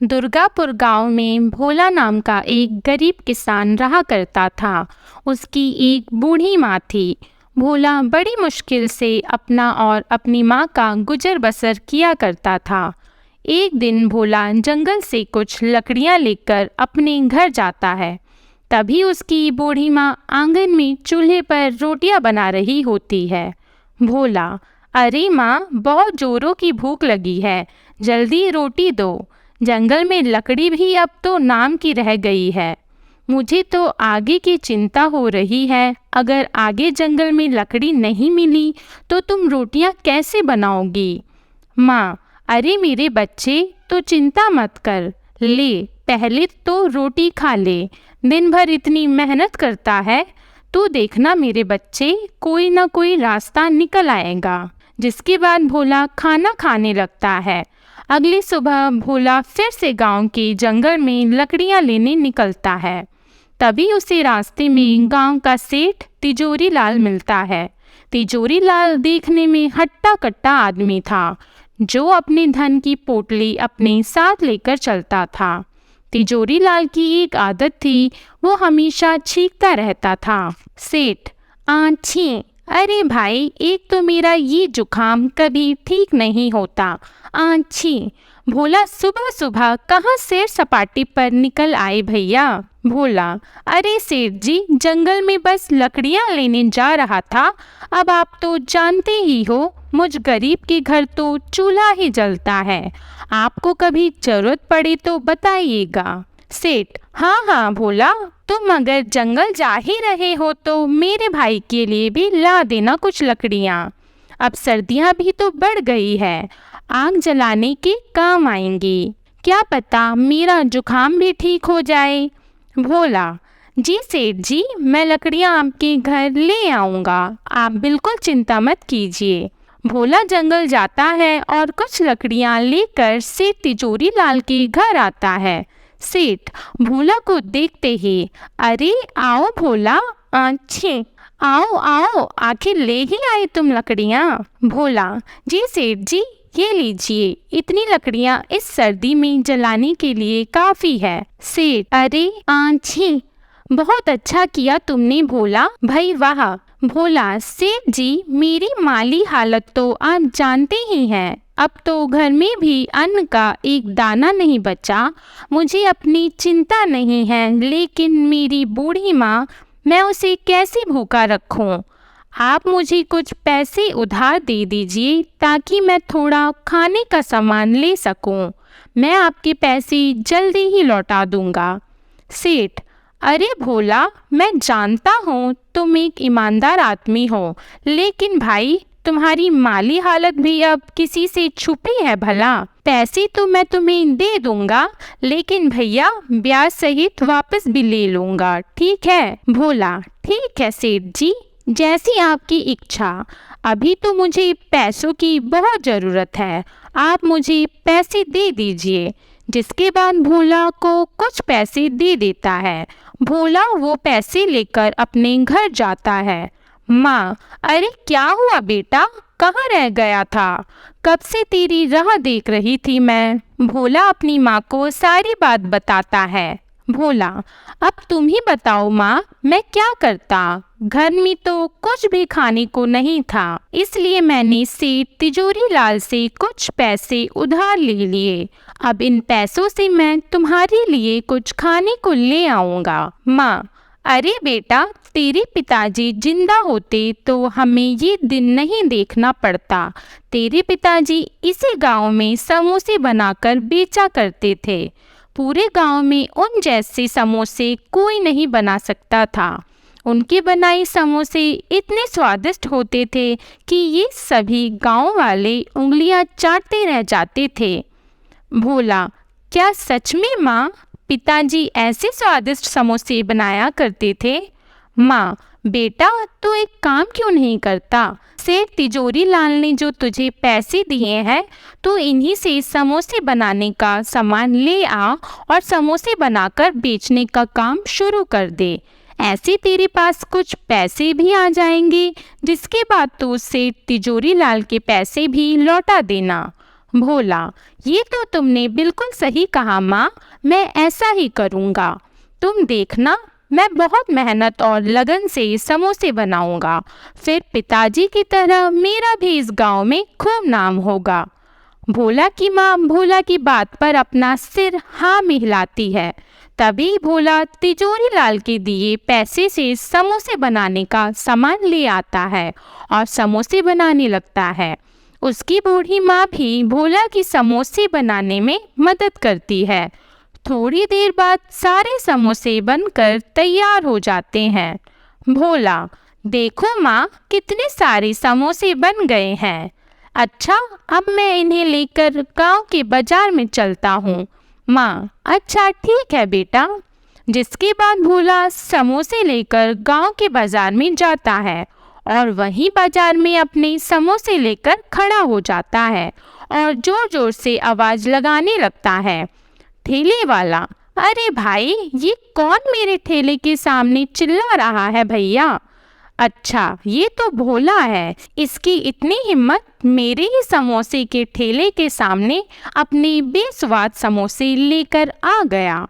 दुर्गापुर गांव में भोला नाम का एक गरीब किसान रहा करता था। उसकी एक बूढ़ी माँ थी। भोला बड़ी मुश्किल से अपना और अपनी माँ का गुजर बसर किया करता था। एक दिन भोला जंगल से कुछ लकड़ियाँ लेकर अपने घर जाता है। तभी उसकी बूढ़ी माँ आंगन में चूल्हे पर रोटियां बना रही होती है। भोला, अरे माँ, बहुत जोरों की भूख लगी है, जल्दी रोटी दो। जंगल में लकड़ी भी अब तो नाम की रह गई है। मुझे तो आगे की चिंता हो रही है। अगर आगे जंगल में लकड़ी नहीं मिली तो तुम रोटियां कैसे बनाओगी? माँ, अरे मेरे बच्चे, तो चिंता मत कर, ले पहले तो रोटी खा ले। दिन भर इतनी मेहनत करता है, तू देखना मेरे बच्चे, कोई ना कोई रास्ता निकल आएगा। जिसके बाद भोला खाना खाने लगता है। अगली सुबह भोला फिर से गांव के जंगल में लकड़ियां लेने निकलता है। तभी उसे रास्ते में गांव का सेठ तिजोरी लाल मिलता है। तिजोरी लाल देखने में हट्टा कट्टा आदमी था, जो अपने धन की पोटली अपने साथ लेकर चलता था। तिजोरी लाल की एक आदत थी, वो हमेशा छींकता रहता था। सेठ, आछी, अरे भाई, एक तो मेरा ये जुकाम कभी ठीक नहीं होता, आछी। भोला, सुबह सुबह कहाँ सैर सपाटे पर निकल आए भैया? भोला, अरे सेठ जी, जंगल में बस लकड़ियाँ लेने जा रहा था। अब आप तो जानते ही हो, मुझ गरीब के घर तो चूल्हा ही जलता है। आपको कभी जरूरत पड़े तो बताइएगा। सेठ, हाँ हाँ भोला, तुम अगर जंगल जा ही रहे हो तो मेरे भाई के लिए भी ला देना कुछ लकड़ियाँ। अब सर्दियाँ भी तो बढ़ गई है, आग जलाने के काम आएंगी। क्या पता मेरा जुकाम भी ठीक हो जाए। भोला, जी सेठ जी, मैं लकड़ियाँ आपके घर ले आऊँगा, आप बिल्कुल चिंता मत कीजिए। भोला जंगल जाता है और कुछ लकड़ियाँ लेकर सेठ तिजोरी लाल के घर आता है। सेठ भोला को देखते ही, अरे आओ भोला, अच्छे आओ आओ, आखिर ले ही आए तुम लकड़ियाँ। भोला, जी सेठ जी, ये लीजिए, इतनी लकड़ियाँ इस सर्दी में जलाने के लिए काफी है। सेठ, अरे आछी, बहुत अच्छा किया तुमने भोला, भाई वाह। भोला, सेठ जी, मेरी माली हालत तो आप जानते ही हैं। अब तो घर में भी अन्न का एक दाना नहीं बचा। मुझे अपनी चिंता नहीं है, लेकिन मेरी बूढ़ी माँ, मैं उसे कैसे भूखा रखूं? आप मुझे कुछ पैसे उधार दे दीजिए ताकि मैं थोड़ा खाने का सामान ले सकूं। मैं आपके पैसे जल्दी ही लौटा दूंगा। सेठ, अरे भोला, मैं जानता हूँ तुम एक ईमानदार आदमी हो, लेकिन भाई, तुम्हारी माली हालत भी अब किसी से छुपी है भला? पैसे तो मैं तुम्हें दे दूंगा, लेकिन भैया ब्याज सहित वापस भी ले लूंगा, ठीक है? भोला, ठीक है सेठ जी, जैसी आपकी इच्छा। अभी तो मुझे पैसों की बहुत ज़रूरत है, आप मुझे पैसे दे दीजिए। जिसके बाद भोला को कुछ पैसे दे देता है। भोला वो पैसे लेकर अपने घर जाता है। माँ, अरे क्या हुआ बेटा, कहाँ रह गया था? कब से तेरी राह देख रही थी मैं। भोला अपनी माँ को सारी बात बताता है। भोला, अब तुम ही बताओ माँ, मैं क्या करता? घर में तो कुछ भी खाने को नहीं था, इसलिए मैंने सेठ तिजोरी लाल से कुछ पैसे उधार ले लिए। अब इन पैसों से मैं तुम्हारे लिए कुछ खाने को ले आऊँगा। माँ, अरे बेटा, तेरे पिताजी जिंदा होते तो हमें ये दिन नहीं देखना पड़ता। तेरे पिताजी इसी गांव में समोसे बनाकर बेचा करते थे। पूरे गांव में उन जैसे समोसे कोई नहीं बना सकता था। उनके बनाए समोसे इतने स्वादिष्ट होते थे कि ये सभी गांव वाले उंगलियां चाटते रह जाते थे। भोला, क्या सच में माँ, पिताजी ऐसे स्वादिष्ट समोसे बनाया करते थे? माँ, बेटा, तू एक काम क्यों नहीं करता? सेठ तिजोरी लाल ने जो तुझे पैसे दिए हैं, तो इन्हीं से समोसे बनाने का सामान ले आ और समोसे बनाकर बेचने का काम शुरू कर दे। ऐसे तेरे पास कुछ पैसे भी आ जाएंगे, जिसके बाद तो सेठ तिजोरी लाल के पैसे भी लौटा देना। भोला, ये तो तुमने बिल्कुल सही कहा माँ, मैं ऐसा ही करूँगा। तुम देखना, मैं बहुत मेहनत और लगन से समोसे बनाऊंगा, फिर पिताजी की तरह मेरा भी इस गांव में खूब नाम होगा। भोला की माँ भोला की बात पर अपना सिर हाँ में हिलाती है। तभी भोला तिजोरी लाल के दिए पैसे से समोसे बनाने का सामान ले आता है और समोसे बनाने लगता है। उसकी बूढ़ी माँ भी भोला की समोसे बनाने में मदद करती है। थोड़ी देर बाद सारे समोसे बनकर तैयार हो जाते हैं। भोला, देखो माँ, कितने सारे समोसे बन गए हैं। अच्छा, अब मैं इन्हें लेकर गांव के बाजार में चलता हूँ। माँ, अच्छा ठीक है बेटा। जिसके बाद भोला समोसे लेकर गांव के बाजार में जाता है और वहीं बाजार में अपने समोसे लेकर खड़ा हो जाता है और जोर जोर से आवाज लगाने लगता है। ठेले वाला, अरे भाई, ये कौन मेरे ठेले के सामने चिल्ला रहा है भैया? अच्छा, ये तो भोला है, इसकी इतनी हिम्मत मेरे ही समोसे के ठेले के सामने अपने बेस्वाद समोसे लेकर आ गया।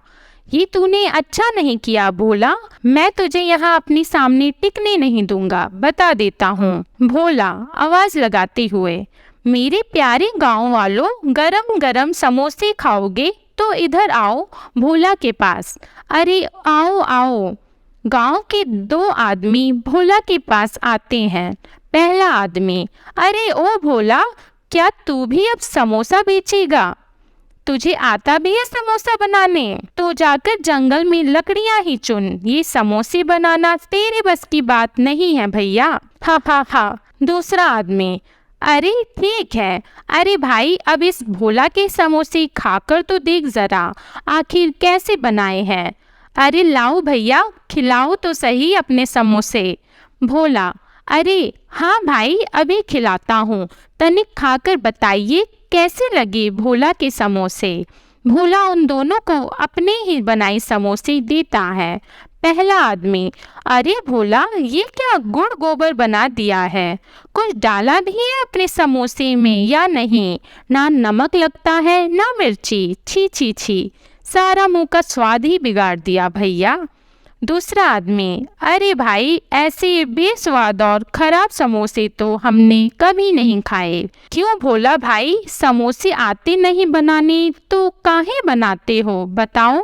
ये तूने अच्छा नहीं किया भोला, मैं तुझे यहाँ अपने सामने टिकने नहीं दूंगा, बता देता हूँ। भोला आवाज लगाते हुए, मेरे प्यारे गांव वालों, गरम गरम समोसे खाओगे तो इधर आओ भोला के पास। अरे आओ आओ। गांव के दो आदमी भोला के पास आते हैं। पहला आदमी, अरे ओ भोला, क्या तू भी अब समोसा बेचेगा? तुझे आता भी है समोसा बनाने? तो जाकर जंगल में लकड़ियां ही चुन, ये समोसे बनाना तेरे बस की बात नहीं है भैया। हा हा हा। दूसरा आदमी, अरे ठीक है, अरे भाई, अब इस भोला के समोसे खाकर तो देख जरा, आखिर कैसे बनाए हैं। अरे लाओ भैया, खिलाओ तो सही अपने समोसे। भोला, अरे हाँ भाई, अभी खिलाता हूँ, तनिक खाकर बताइए कैसे लगे भोला के समोसे। भोला उन दोनों को अपने ही बनाए समोसे देता है। पहला आदमी, अरे भोला, ये क्या गुड़ गोबर बना दिया है? कुछ डाला भी है अपने समोसे में या नहीं? ना नमक लगता है ना मिर्ची, छी छी छी, सारा मुंह का स्वाद ही बिगाड़ दिया भैया। दूसरा आदमी, अरे भाई, ऐसे बेस्वाद और खराब समोसे तो हमने कभी नहीं खाए। क्यों भोला भाई, समोसे आते नहीं बनाने तो काहे बनाते हो, बताओ?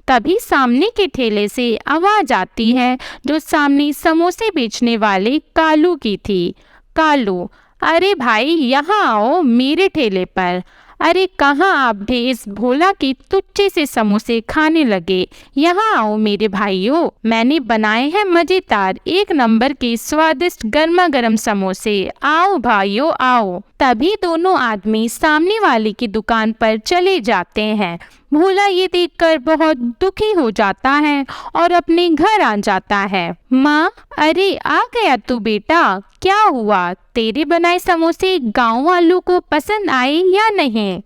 तभी सामने के ठेले से आवाज आती है, जो सामने समोसे बेचने वाले कालू की थी। कालू, अरे भाई, यहाँ आओ मेरे ठेले पर। अरे कहाँ आप भी इस भोला के तुच्छे से समोसे खाने लगे? यहाँ आओ मेरे भाइयों, मैंने बनाए हैं मजेदार एक नंबर के स्वादिष्ट गर्मा गर्म समोसे, आओ भाइयों आओ। तभी दोनों आदमी सामने वाले की दुकान पर चले जाते हैं। भोला ये देखकर बहुत दुखी हो जाता है और अपने घर आ जाता है। माँ, अरे आ गया तू बेटा, क्या हुआ? तेरे बनाए समोसे गांव वालों को पसंद आए या नहीं?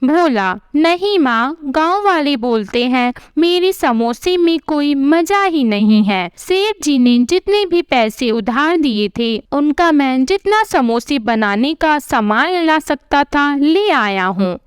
भोला, नहीं माँ, गांव वाले बोलते हैं मेरे समोसे में कोई मजा ही नहीं है। सेठ जी ने जितने भी पैसे उधार दिए थे, उनका मैं जितना समोसे बनाने का सामान ला सकता था ले आया हूँ।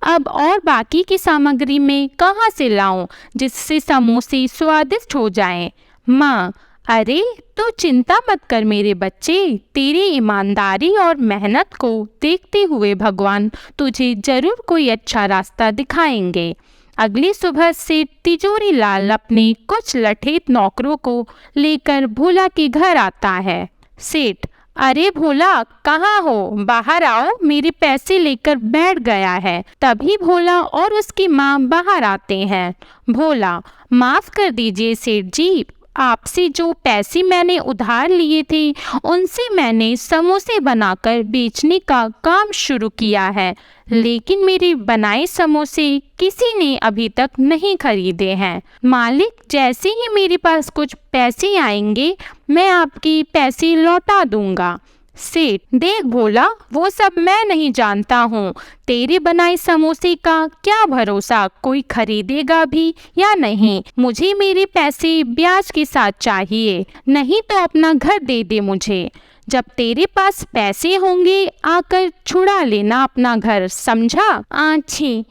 अब और बाकी की सामग्री में कहाँ से लाऊं जिससे समोसे स्वादिष्ट हो जाएं? माँ, अरे तो चिंता मत कर मेरे बच्चे, तेरी ईमानदारी और मेहनत को देखते हुए भगवान तुझे जरूर कोई अच्छा रास्ता दिखाएंगे। अगली सुबह से तिजोरी लाल अपने कुछ लठेत नौकरों को लेकर भोला के घर आता है। सेठ, अरे भोला, कहाँ हो? बाहर आओ, मेरे पैसे लेकर बैठ गया है। तभी भोला और उसकी माँ बाहर आते हैं। भोला, माफ कर दीजिए सेठ जी, आपसे जो पैसे मैंने उधार लिए थे, उनसे मैंने समोसे बनाकर बेचने का काम शुरू किया है, लेकिन मेरे बनाए समोसे किसी ने अभी तक नहीं खरीदे हैं। मालिक, जैसे ही मेरे पास कुछ पैसे आएंगे, मैं आपके पैसे लौटा दूंगा। सेठ, देख भोला, वो सब मैं नहीं जानता हूँ, तेरे बनाए समोसे का क्या भरोसा कोई खरीदेगा भी या नहीं। मुझे मेरे पैसे ब्याज के साथ चाहिए, नहीं तो अपना घर दे दे मुझे। जब तेरे पास पैसे होंगे आकर छुड़ा लेना अपना घर, समझा? आछी।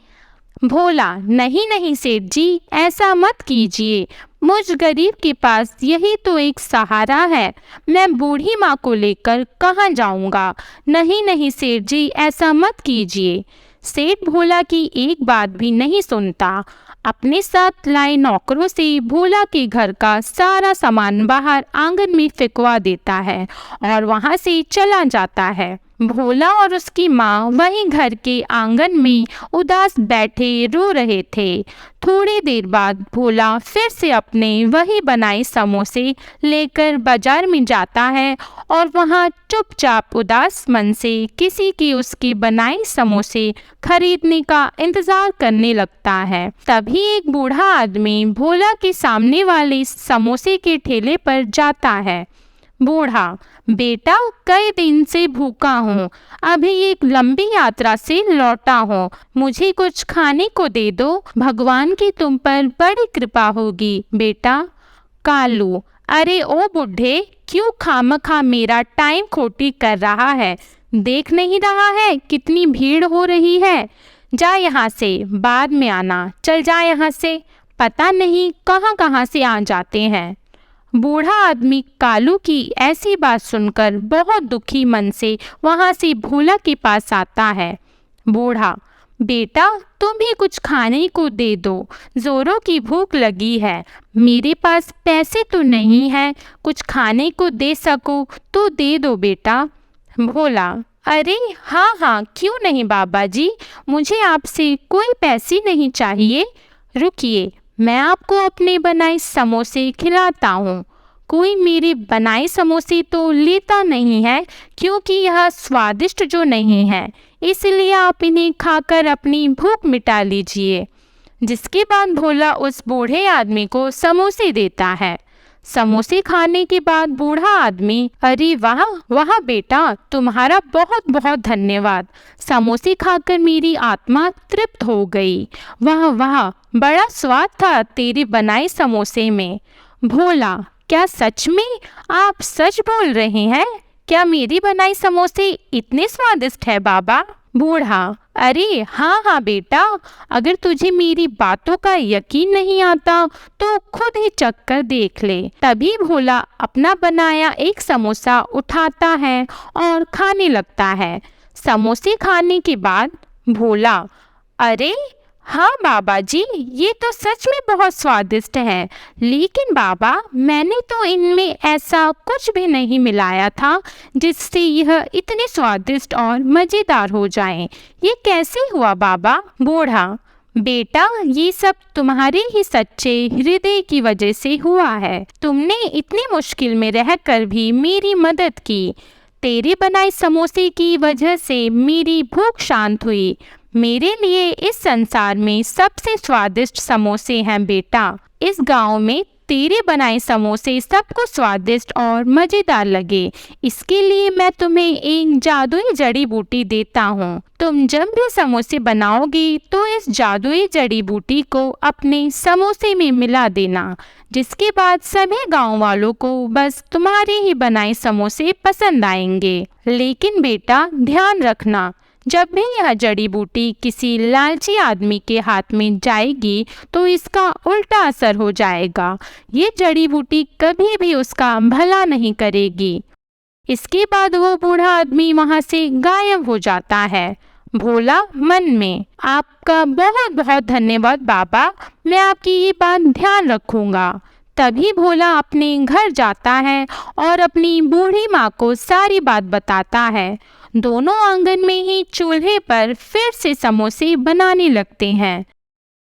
भोला, नहीं नहीं सेठ जी, ऐसा मत कीजिए। मुझ गरीब के पास यही तो एक सहारा है। मैं बूढ़ी माँ को लेकर कहाँ जाऊँगा? नहीं नहीं सेठ जी, ऐसा मत कीजिए। सेठ भोला की एक बात भी नहीं सुनता। अपने साथ लाए नौकरों से भोला के घर का सारा सामान बाहर आंगन में फेंकवा देता है और वहाँ से चला जाता है। भोला और उसकी माँ वहीं घर के आंगन में उदास बैठे रो रहे थे। थोड़ी देर बाद भोला फिर से अपने वही बनाए समोसे लेकर बाजार में जाता है और वहाँ चुपचाप उदास मन से किसी की उसके बनाए समोसे खरीदने का इंतजार करने लगता है। तभी एक बूढ़ा आदमी भोला के सामने वाले समोसे के ठेले पर जाता है। बूढ़ा, बेटा, कई दिन से भूखा हूँ, अभी एक लंबी यात्रा से लौटा हूँ, मुझे कुछ खाने को दे दो, भगवान की तुम पर बड़ी कृपा होगी बेटा। कालू, अरे ओ बुढ़े, क्यों खामखा मेरा टाइम खोटी कर रहा है? देख नहीं रहा है कितनी भीड़ हो रही है? जा यहाँ से, बाद में आना, चल जा यहाँ से, पता नहीं कहाँ कहाँ से आ जाते हैं। बूढ़ा आदमी कालू की ऐसी बात सुनकर बहुत दुखी मन से वहाँ से भोला के पास आता है। बूढ़ा, बेटा, तुम भी कुछ खाने को दे दो, जोरों की भूख लगी है। मेरे पास पैसे तो नहीं है, कुछ खाने को दे सको तो दे दो बेटा। भोला, अरे हाँ हाँ, क्यों नहीं बाबा जी, मुझे आपसे कोई पैसे नहीं चाहिए। रुकिए, मैं आपको अपने बनाए समोसे खिलाता हूँ। कोई मेरे बनाए समोसे तो लेता नहीं है, क्योंकि यह स्वादिष्ट जो नहीं है, इसलिए आप इन्हें खाकर अपनी भूख मिटा लीजिए। जिसके बाद भोला उस बूढ़े आदमी को समोसे देता है। समोसे खाने के बाद बूढ़ा आदमी, अरे वाह वाह बेटा, तुम्हारा बहुत बहुत धन्यवाद, समोसे खाकर मेरी आत्मा तृप्त हो गई। वाह वाह, बड़ा स्वाद था तेरे बनाए समोसे में। भोला, क्या सच में? आप सच बोल रहे हैं? क्या मेरी बनाई समोसे इतने स्वादिष्ट है बाबा? बूढ़ा, अरे हाँ हाँ बेटा, अगर तुझे मेरी बातों का यकीन नहीं आता तो खुद ही चख कर देख ले। तभी भोला अपना बनाया एक समोसा उठाता है और खाने लगता है। समोसे खाने के बाद भोला, अरे हाँ बाबा जी, ये तो सच में बहुत स्वादिष्ट है, लेकिन बाबा, मैंने तो इनमें ऐसा कुछ भी नहीं मिलाया था जिससे यह इतने स्वादिष्ट और मज़ेदार हो जाएं। ये कैसे हुआ बाबा? बूढ़ा, बेटा, ये सब तुम्हारे ही सच्चे हृदय की वजह से हुआ है। तुमने इतनी मुश्किल में रहकर भी मेरी मदद की। तेरे बनाए समोसे की वजह से मेरी भूख शांत हुई। मेरे लिए इस संसार में सबसे स्वादिष्ट समोसे हैं बेटा। इस गांव में तेरे बनाए समोसे सबको स्वादिष्ट और मज़ेदार लगे, इसके लिए मैं तुम्हें एक जादुई जड़ी बूटी देता हूँ। तुम जब भी समोसे बनाओगी तो इस जादुई जड़ी बूटी को अपने समोसे में मिला देना, जिसके बाद सभी गांव वालों को बस तुम्हारे ही बनाए समोसे पसंद आएंगे। लेकिन बेटा, ध्यान रखना, जब भी यह जड़ी बूटी किसी लालची आदमी के हाथ में जाएगी तो इसका उल्टा असर हो जाएगा। ये जड़ी बूटी कभी भी उसका भला नहीं करेगी। इसके बाद वो बूढ़ा आदमी वहाँ से गायब हो जाता है। भोला मन में, आपका बहुत बहुत धन्यवाद बाबा, मैं आपकी ये बात ध्यान रखूँगा। तभी भोला अपने घर जाता है और अपनी बूढ़ी माँ को सारी बात बताता है। दोनों आंगन में ही चूल्हे पर फिर से समोसे बनाने लगते हैं।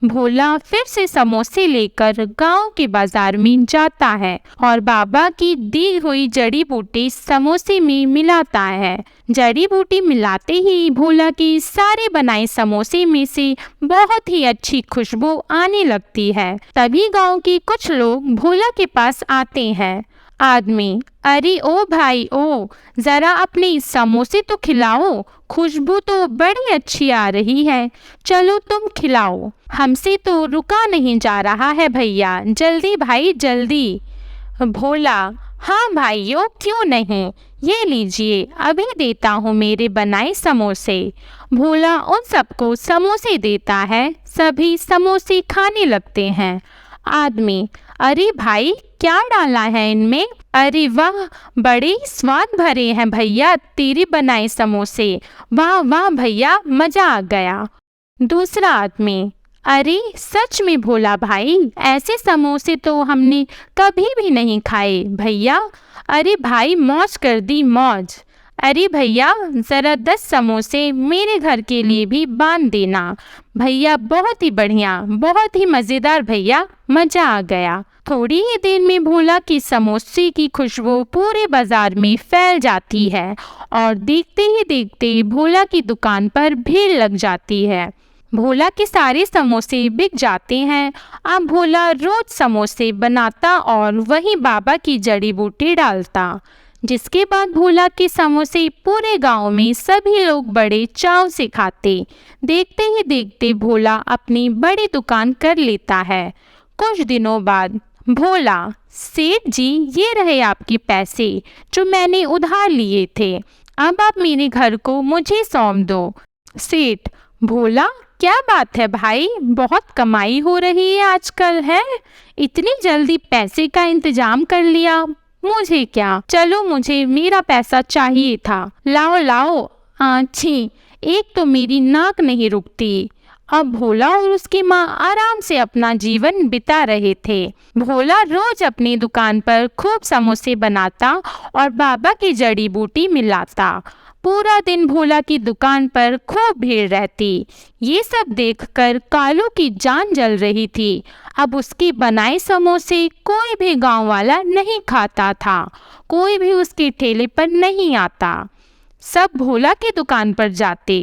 भोला फिर से समोसे लेकर गांव के बाजार में जाता है और बाबा की दी हुई जड़ी बूटी समोसे में मिलाता है। जड़ी बूटी मिलाते ही भोला की सारे बनाए समोसे में से बहुत ही अच्छी खुशबू आने लगती है। तभी गांव के कुछ लोग भोला के पास आते हैं। आदमी, अरे ओ भाई ओ, ज़रा अपने समोसे तो खिलाओ, खुशबू तो बड़ी अच्छी आ रही है, चलो तुम खिलाओ, हमसे तो रुका नहीं जा रहा है भैया, जल्दी भाई जल्दी। भोला, हाँ भाइयों, क्यों नहीं, ये लीजिए, अभी देता हूँ मेरे बनाए समोसे। भोला उन सबको समोसे देता है। सभी समोसे खाने लगते हैं। आदमी, अरे भाई, क्या डाला है इनमें? अरे वाह, बड़े ही स्वाद भरे हैं भैया तेरे बनाए समोसे। वाह वाह भैया, मजा आ गया। दूसरा आदमी, अरे सच में भोला भाई, ऐसे समोसे तो हमने कभी भी नहीं खाए भैया। अरे भाई, मौज कर दी मौज। अरे भैया, ज़रा 10 समोसे मेरे घर के लिए भी बांध देना। भैया बहुत ही बढ़िया, बहुत ही मज़ेदार भैया, मज़ा आ गया। थोड़ी ही देर में भोला की समोसे की खुशबू पूरे बाजार में फैल जाती है और देखते ही देखते भोला की दुकान पर भीड़ लग जाती है। भोला के सारे समोसे बिक जाते हैं। अब भोला रोज समोसे बनाता और वही बाबा की जड़ी बूटी डालता, जिसके बाद भोला के समोसे पूरे गांव में सभी लोग बड़े चाव से खाते। देखते ही देखते भोला अपनी बड़ी दुकान कर लेता है। कुछ दिनों बाद भोला, सेठ जी, ये रहे आपके पैसे जो मैंने उधार लिए थे। अब आप मेरे घर को मुझे सौंप दो। सेठ, भोला, क्या बात है भाई, बहुत कमाई हो रही है आजकल, है? इतनी जल्दी पैसे का इंतजाम कर लिया। मुझे क्या, चलो मुझे मेरा पैसा चाहिए था। लाओ लाओ। छी, एक तो मेरी नाक नहीं रुकती। अब भोला और उसकी माँ आराम से अपना जीवन बिता रहे थे। भोला रोज अपनी दुकान पर खूब समोसे बनाता और बाबा की जड़ी बूटी मिलाता। पूरा दिन भोला की दुकान पर खूब भीड़ रहती। ये सब देखकर कालू की जान जल रही थी। अब उसके बनाए समोसे कोई भी गांव वाला नहीं खाता था, कोई भी उसके ठेले पर नहीं आता। सब भोला की दुकान पर जाते।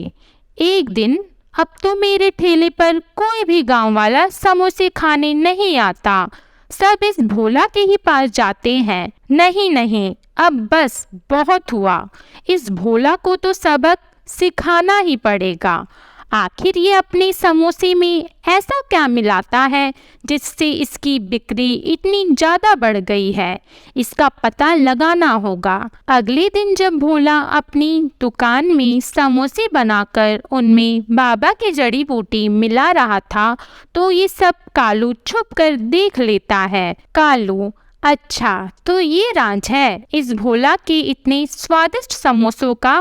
एक दिन, अब तो मेरे ठेले पर कोई भी गांव वाला समोसे खाने नहीं आता, सब इस भोला के ही पास जाते हैं। नहीं नहीं, अब बस बहुत हुआ, इस भोला को तो सबक सिखाना ही पड़ेगा। आखिर ये अपने समोसे में ऐसा क्या मिलाता है जिससे इसकी बिक्री इतनी ज़्यादा बढ़ गई है? इसका पता लगाना होगा। अगले दिन जब भोला अपनी दुकान में समोसे बनाकर उनमें बाबा की जड़ी बूटी मिला रहा था, तो ये सब कालू छुप कर देख लेता है। कालू, अच्छा, तो ये राज है इस भोला के इतने स्वादिष्ट समोसों का।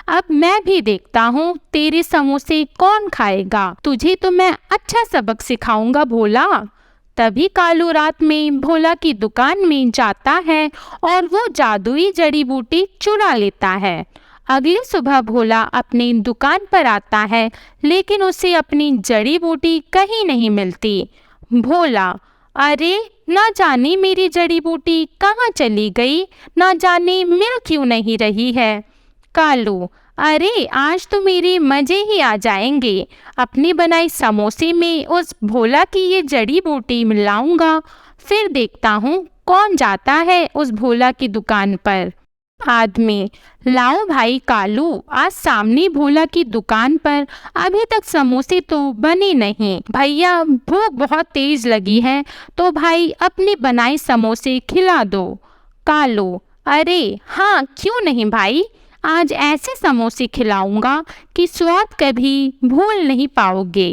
अब मैं भी देखता हूँ तेरे समोसे कौन खाएगा। तुझे तो मैं अच्छा सबक सिखाऊंगा भोला। तभी कालू रात में भोला की दुकान में जाता है और वो जादुई जड़ी बूटी चुरा लेता है। अगली सुबह भोला अपनी दुकान पर आता है, लेकिन उसे अपनी जड़ी बूटी कहीं नहीं मिलती। भोला, अरे ना जाने मेरी जड़ी बूटी कहाँ चली गई, ना जाने मिल क्यों नहीं रही है। कालू, अरे आज तो मेरे मज़े ही आ जाएंगे। अपनी बनाई समोसे में उस भोला की ये जड़ी बूटी मिलाऊंगा, फिर देखता हूँ कौन जाता है उस भोला की दुकान पर। आदमी, लाओ भाई कालू, आज सामने भोला की दुकान पर अभी तक समोसे तो बने नहीं। भैया भूख बहुत तेज लगी है, तो भाई अपने बनाए समोसे खिला दो। कालू, अरे हाँ, क्यों नहीं भाई, आज ऐसे समोसे खिलाऊंगा कि स्वाद कभी भूल नहीं पाओगे।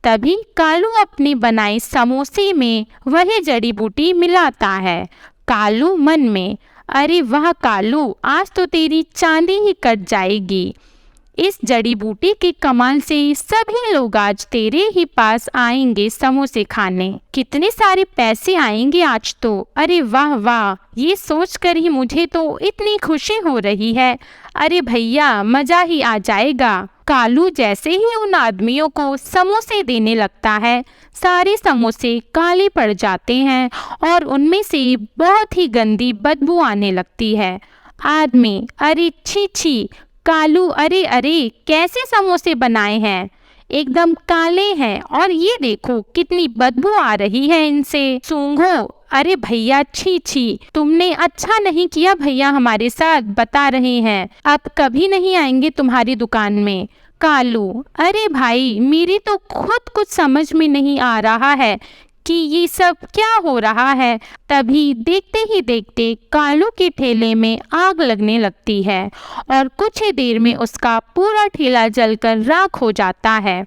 तभी कालू अपने बनाए समोसे में वही जड़ी बूटी मिलाता है। कालू मन में, अरे वाह कालू, आज तो तेरी चांदी ही कट जाएगी। इस जड़ी बूटी के कमाल से सभी लोग आज तेरे ही पास आएंगे समोसे खाने। कितने सारे पैसे आएंगे आज तो। अरे वाह वाह, ये सोचकर ही मुझे तो इतनी खुशी हो रही है। अरे भैया, मज़ा ही आ जाएगा। कालू जैसे ही उन आदमियों को समोसे देने लगता है, सारे समोसे काले पड़ जाते हैं और उनमें से बहुत ही गंदी बदबू आने लगती है। आदमी, अरे छी छी। कालू, अरे अरे, कैसे समोसे बनाए हैं, एकदम काले हैं, और ये देखो कितनी बदबू आ रही है इनसे, सूंघो। अरे भैया, छी छी, तुमने अच्छा नहीं किया भैया, हमारे साथ बता रहे हैं, अब कभी नहीं आएंगे तुम्हारी दुकान में। कालू, अरे भाई, मेरी तो खुद कुछ समझ में नहीं आ रहा है, कि ये सब क्या हो रहा है, तभी देखते ही देखते कालू के ठेले में आग लगने लगती है और कुछ ही देर में उसका पूरा ठेला जलकर राख हो जाता है।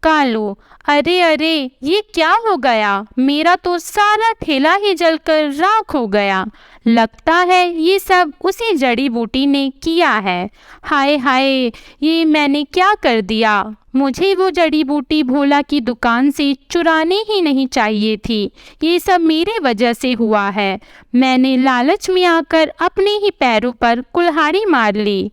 कालू, अरे अरे, ये क्या हो गया, मेरा तो सारा ठेला ही जलकर राख हो गया। लगता है ये सब उसी जड़ी बूटी ने किया है। हाय हाय, ये मैंने क्या कर दिया। मुझे वो जड़ी बूटी भोला की दुकान से चुरानी ही नहीं चाहिए थी। ये सब मेरे वजह से हुआ है। मैंने लालच में आकर अपने ही पैरों पर कुल्हाड़ी मार ली।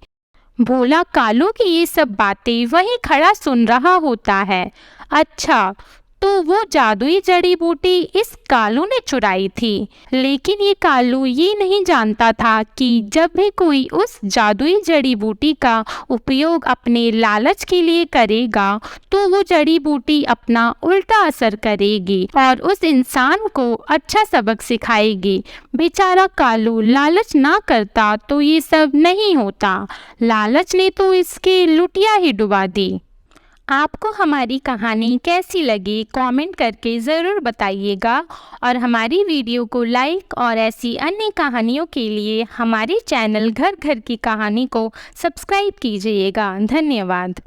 भोला कालू की ये सब बातें वहीं खड़ा सुन रहा होता है। अच्छा, तो वो जादुई जड़ी बूटी इस कालू ने चुराई थी, लेकिन ये कालू ये नहीं जानता था कि जब भी कोई उस जादुई जड़ी बूटी का उपयोग अपने लालच के लिए करेगा तो वो जड़ी बूटी अपना उल्टा असर करेगी और उस इंसान को अच्छा सबक सिखाएगी। बेचारा कालू लालच ना करता तो ये सब नहीं होता। लालच ने तो इसके लुटिया ही डुबा दी। आपको हमारी कहानी कैसी लगी कमेंट करके ज़रूर बताइएगा और हमारी वीडियो को लाइक और ऐसी अन्य कहानियों के लिए हमारे चैनल घर घर की कहानी को सब्सक्राइब कीजिएगा। धन्यवाद।